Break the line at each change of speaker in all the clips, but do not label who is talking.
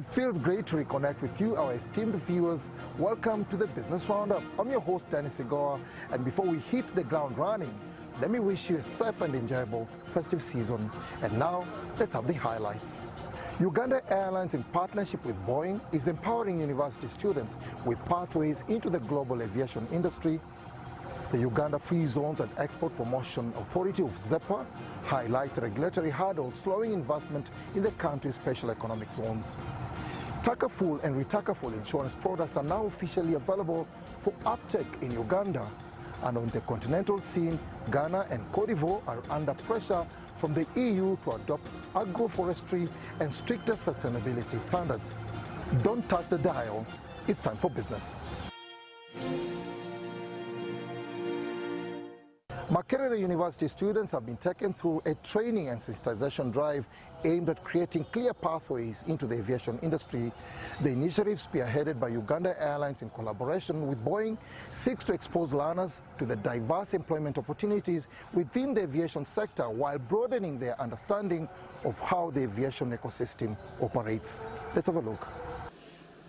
It feels great to reconnect with you, our esteemed viewers. Welcome to the Business Roundup. I'm your host, Danny Segoa, and before we hit the ground running, let me wish you a safe and enjoyable festive season. And now, let's have the highlights. Uganda Airlines, in partnership with Boeing, is empowering university students with pathways into the global aviation industry. The Uganda Free Zones and Export Promotion Authority of ZEPA highlights regulatory hurdles slowing investment in the country's special economic zones. Takaful and Retakaful insurance products are now officially available for uptake in Uganda. And on the continental scene, Ghana and Cote d'Ivoire are under pressure from the EU to adopt agroforestry and stricter sustainability standards. Don't touch the dial. It's time for business. Makerere University students have been taken through a training and sensitization drive aimed at creating clear pathways into the aviation industry. The initiative, spearheaded by Uganda Airlines in collaboration with Boeing, seeks to expose learners to the diverse employment opportunities within the aviation sector while broadening their understanding of how the aviation ecosystem operates. Let's have a look.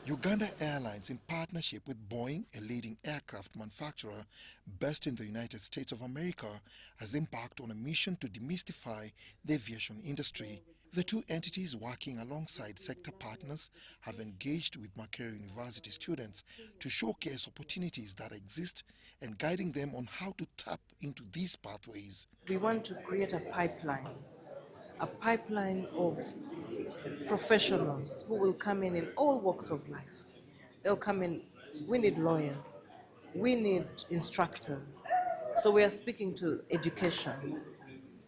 Uganda Airlines, in partnership with Boeing, a leading aircraft manufacturer based in the United States of America, has embarked on a mission to demystify the aviation industry. The two entities, working alongside sector partners, have engaged with Makerere University students to showcase opportunities that exist and guiding them on how to tap into these pathways.
We want to create a pipeline of professionals who will come in all walks of life. They'll come in. We need lawyers, we need instructors. So we are speaking to education,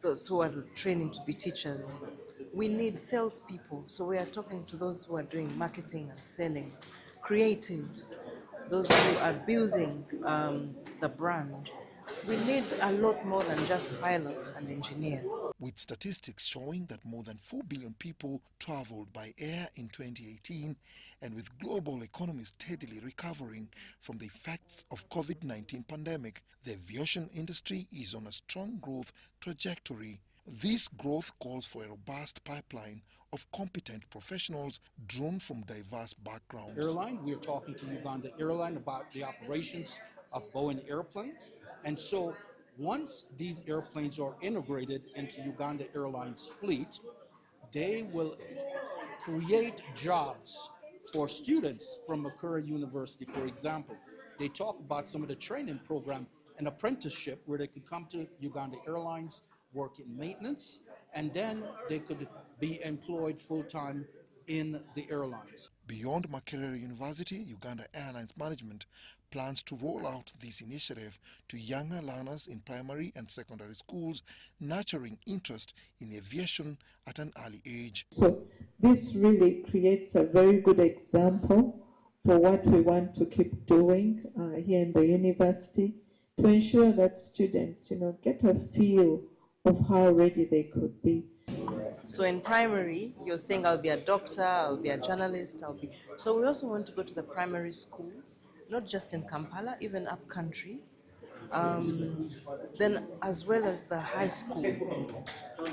those who are training to be teachers. We need salespeople, so we are talking to those who are doing marketing and selling, creatives, those who are building the brand. We need a lot more than just pilots and engineers.
With statistics showing that more than 4 billion people traveled by air in 2018, and with global economies steadily recovering from the effects of COVID-19 pandemic, the aviation industry is on a strong growth trajectory. This growth calls for a robust pipeline of competent professionals drawn from diverse backgrounds.
Airline, we are talking to Uganda Airline about the operations of Boeing airplanes. And so once these airplanes are integrated into Uganda Airlines fleet, they will create jobs for students from Makerere University, for example. They talk about some of the training program and apprenticeship where they could come to Uganda Airlines, work in maintenance, and then they could be employed full-time in the airlines.
Beyond Makerere University, Uganda Airlines management plans to roll out this initiative to younger learners in primary and secondary schools, nurturing interest in aviation at an early age.
So this really creates a very good example for what we want to keep doing here in the university to ensure that students, get a feel of how ready they could be.
So in primary, you're saying I'll be a doctor, I'll be a journalist, So we also want to go to the primary schools, not just in Kampala, even up country, then as well as the high schools,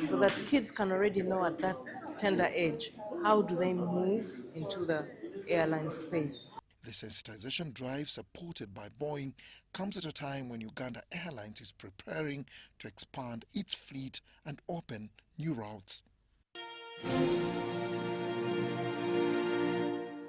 so that kids can already know at that tender age, how do they move into the airline space.
The sensitization drive, supported by Boeing, comes at a time when Uganda Airlines is preparing to expand its fleet and open new routes.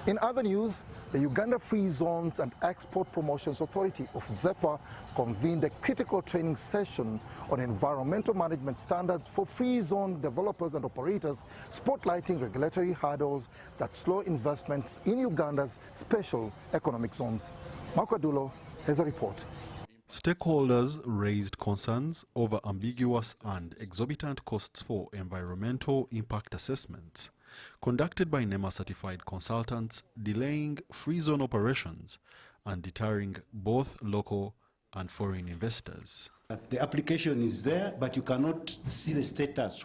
In other news, the Uganda Free Zones and Export Promotions Authority of ZEPA convened a critical training session on environmental management standards for free zone developers and operators, spotlighting regulatory hurdles that slow investments in Uganda's special economic zones. Marco Adulo has a report.
Stakeholders raised concerns over ambiguous and exorbitant costs for environmental impact assessments conducted by NEMA-certified consultants, delaying free zone operations and deterring both local and foreign investors.
The application is there, but you cannot see the status,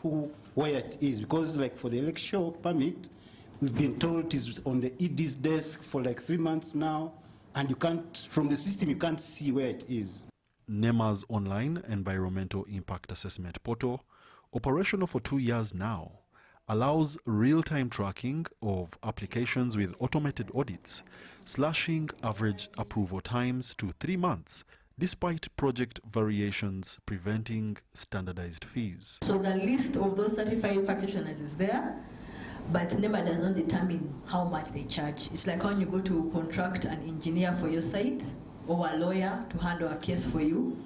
where it is, because like for the electoral permit, we've been told it is on the ED's desk for like 3 months now, and you can't, from the system, you can't see where it is.
NEMA's online environmental impact assessment portal, operational for 2 years now, allows real-time tracking of applications with automated audits, slashing average approval times to 3 months, despite project variations preventing standardized fees.
So the list of those certified practitioners is there, but NEMA does not determine how much they charge. It's like when you go to contract an engineer for your site or a lawyer to handle a case for you.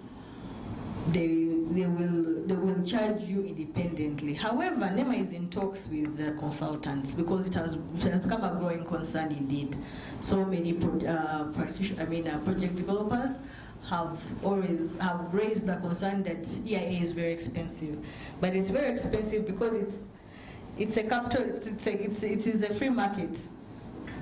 They will charge you independently. However, NEMA is in talks with the consultants because it has become a growing concern indeed. So many project developers have raised the concern that EIA is very expensive, but it's very expensive because it's a capital. It is a free market,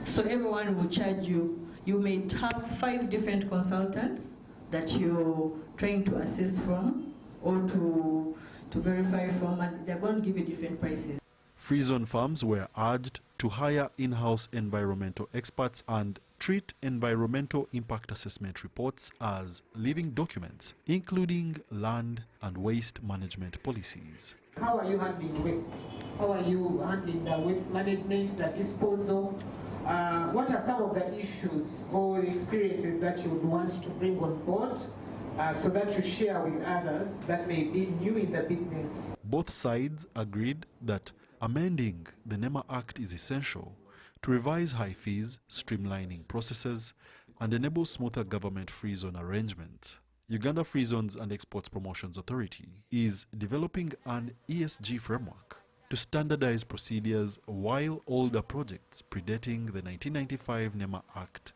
so everyone will charge you. You may have 5 different consultants that you're trying to assess from or to verify from, and they're going to give you different prices.
Free zone farms were urged to hire in-house environmental experts and treat environmental impact assessment reports as living documents, including land and waste management policies.
How are you handling waste? How are you handling the waste management, the disposal? What are some of the issues or experiences that you would want to bring on board so that you share with others that may be new in the business?
Both sides agreed that amending the NEMA Act is essential to revise high fees, streamlining processes, and enable smoother government free zone arrangements. Uganda Free Zones and Exports Promotions Authority is developing an ESG framework to standardize procedures, while older projects predating the 1995 NEMA Act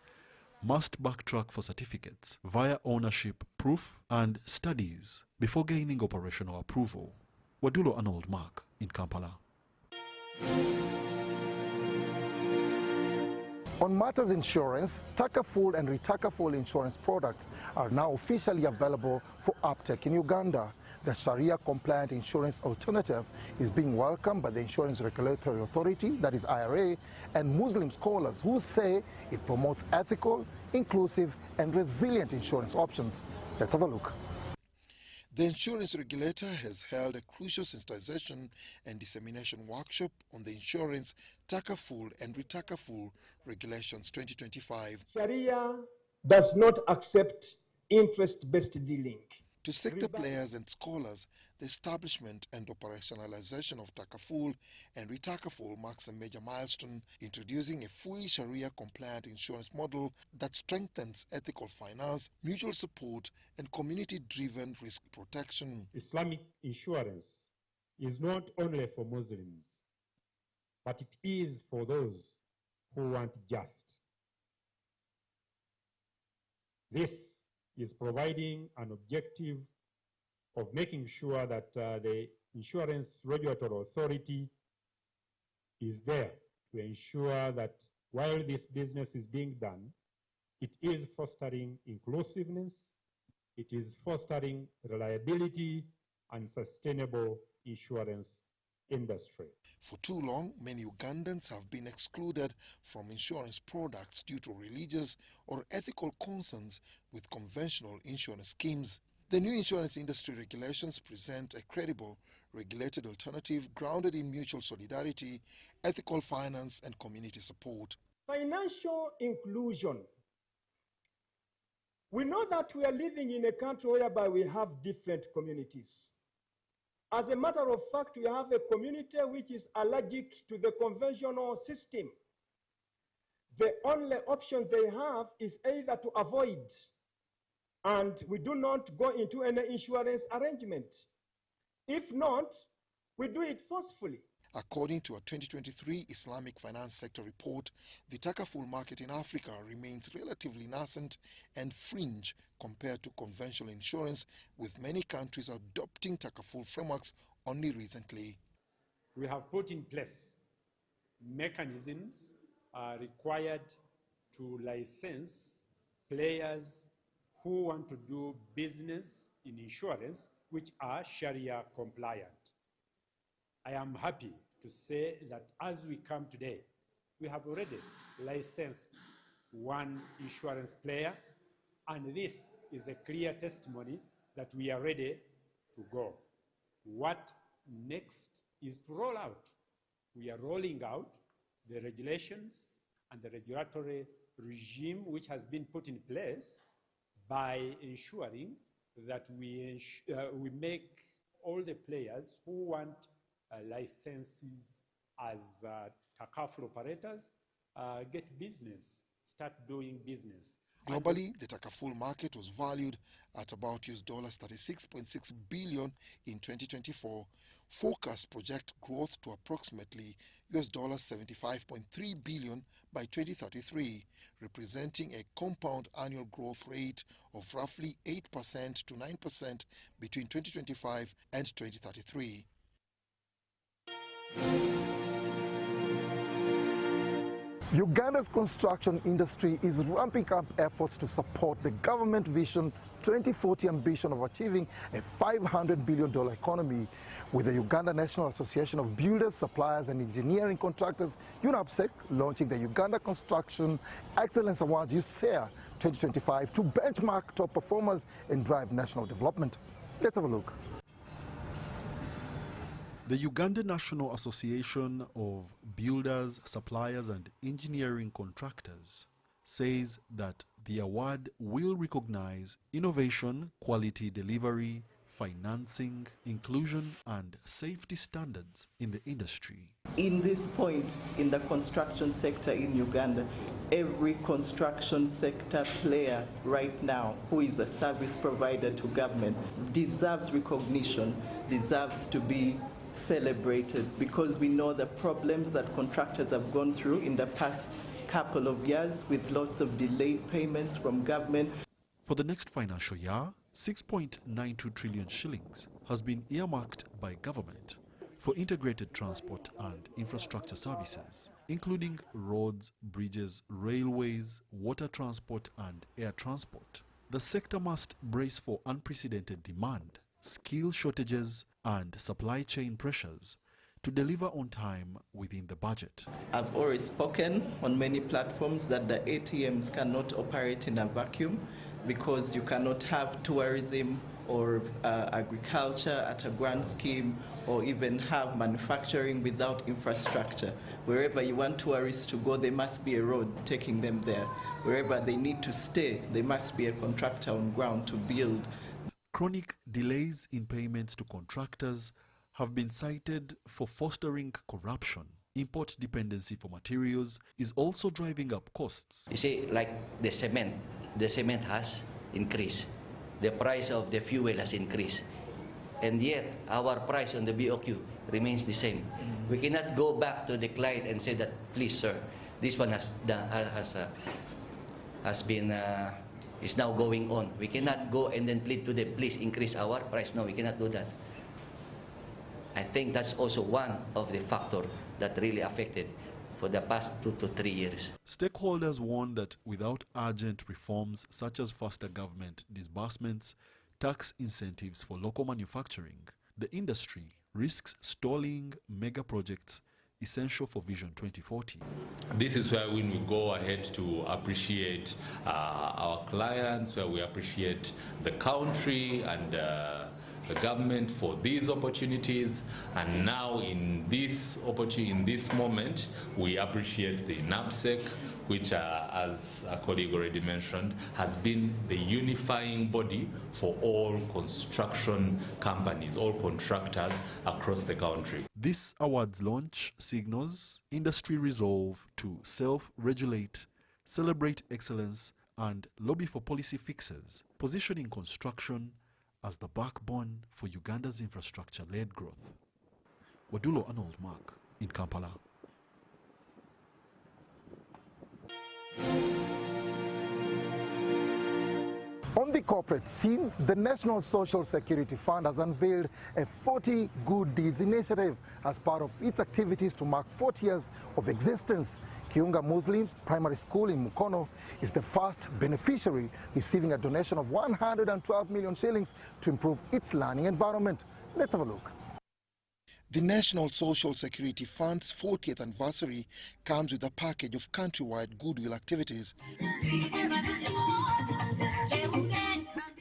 must backtrack for certificates via ownership proof and studies before gaining operational approval. Wadulo Arnold Mark in Kampala.
On matters insurance, Takaful and Retakaful insurance products are now officially available for uptake in Uganda. The Sharia-compliant insurance alternative is being welcomed by the Insurance Regulatory Authority, that is IRA, and Muslim scholars who say it promotes ethical, inclusive, and resilient insurance options. Let's have a look.
The insurance regulator has held a crucial sensitization and dissemination workshop on the insurance Takaful and Retakaful Regulations 2025.
Sharia does not accept interest-based dealing.
To sector players and scholars, the establishment and operationalization of Takaful and Retakaful marks a major milestone, introducing a fully Sharia-compliant insurance model that strengthens ethical finance, mutual support, and community-driven risk protection.
Islamic insurance is not only for Muslims, but it is for those who want just. This is providing an objective of making sure that the Insurance Regulatory Authority is there to ensure that while this business is being done, it is fostering inclusiveness, it is fostering reliability and sustainable insurance industry.
For too long, many Ugandans have been excluded from insurance products due to religious or ethical concerns with conventional insurance schemes. The new insurance industry regulations present a credible, regulated alternative grounded in mutual solidarity, ethical finance, and community support.
Financial inclusion. We know that we are living in a country whereby we have different communities. As a matter of fact, we have a community which is allergic to the conventional system. The only option they have is either to avoid, and we do not go into any insurance arrangement. If not, we do it forcefully.
According to a 2023 Islamic Finance Sector report, the Takaful market in Africa remains relatively nascent and fringe compared to conventional insurance, with many countries adopting Takaful frameworks only recently.
We have put in place mechanisms required to license players who want to do business in insurance which are Sharia compliant. I am happy to say that as we come today, we have already licensed one insurance player, and this is a clear testimony that we are ready to go. What next is to roll out we are rolling out the regulations and the regulatory regime which has been put in place by ensuring that we make all the players who want licenses as takaful operators get business, start doing business.
Globally, the takaful market was valued at about $36.6 billion in 2024. Forecasts project growth to approximately $75.3 billion by 2033, representing a compound annual growth rate of roughly 8% to 9% between 2025 and 2033.
Uganda's construction industry is ramping up efforts to support the government Vision 2040 ambition of achieving a $500 billion economy, with the Uganda National Association of Builders, Suppliers and Engineering Contractors, UNAPSEC, launching the Uganda Construction Excellence Awards USEA 2025 to benchmark top performers and drive national development. Let's have a look.
The Uganda National Association of Builders, Suppliers and Engineering Contractors says that the award will recognize innovation, quality delivery, financing, inclusion and safety standards in the industry.
In this point in the construction sector in Uganda, every construction sector player right now who is a service provider to government deserves recognition, deserves to be celebrated, because we know the problems that contractors have gone through in the past couple of years with lots of delayed payments from government.
For the next financial year, 6.92 trillion shillings has been earmarked by government for integrated transport and infrastructure services, including roads, bridges, railways, water transport and air transport. The sector must brace for unprecedented demand, skill shortages and supply chain pressures to deliver on time within the budget.
I've already spoken on many platforms that the ATMs cannot operate in a vacuum, because you cannot have tourism or agriculture at a grand scheme, or even have manufacturing without infrastructure. Wherever you want tourists to go, there must be a road taking them there. Wherever they need to stay, there must be a contractor on ground to build.
Chronic delays in payments to contractors have been cited for fostering corruption. Import dependency for materials is also driving up costs.
You see, like the cement has increased. The price of the fuel has increased. And yet, our price on the BOQ remains the same. We cannot go back to the client and say that, please, sir, this one is now going on. We cannot go and then plead to them, please increase our price. No, we cannot do that. I think that's also one of the factors that really affected for the past 2 to 3 years.
Stakeholders warn that without urgent reforms such as faster government disbursements, tax incentives for local manufacturing, the industry risks stalling mega projects essential for Vision 2040.
This is where when we go ahead to appreciate our clients, where we appreciate the country and the government for these opportunities, and now in this moment, we appreciate the NAPSEC, which, as a colleague already mentioned, has been the unifying body for all construction companies, all contractors across the country.
This awards launch signals industry resolve to self-regulate, celebrate excellence, and lobby for policy fixes, positioning construction as the backbone for Uganda's infrastructure-led growth. Wadulo Arnold Mark in Kampala.
On the corporate scene, the National Social Security Fund has unveiled a 40 Good Deeds initiative as part of its activities to mark 40 years of existence. Kiunga Muslims Primary School in Mukono is the first beneficiary, receiving a donation of 112 million shillings to improve its learning environment. Let's have a look.
The National Social Security Fund's 40th anniversary comes with a package of countrywide goodwill activities.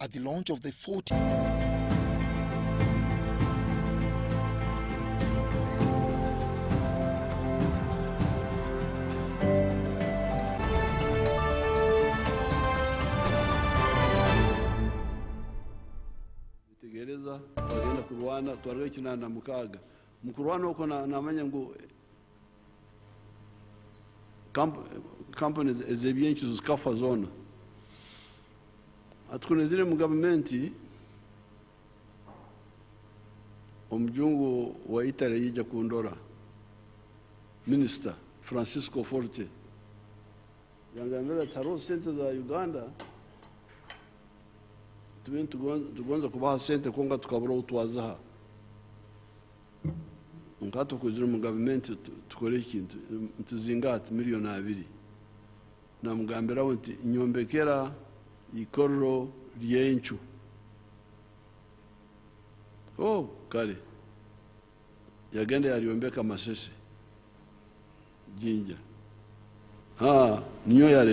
At the launch of the 40th
bana twarwe kinana mukaga mukuru wano uko namanya ngo companies ezebyenki zikafa zona atukunezire mu government omujungu wa Italy yija kundora Minister Francisco Forte yangambira taro sente za Uganda tugonza kubaha sente konga tukabura utwazaha ngato kuzira mu government tukore ikintu ntuzingate miliyoni 2 na mugambira wonti nyombekera ikorro ryenchu kale yagenda yaliombeka Masese jinja niyo yale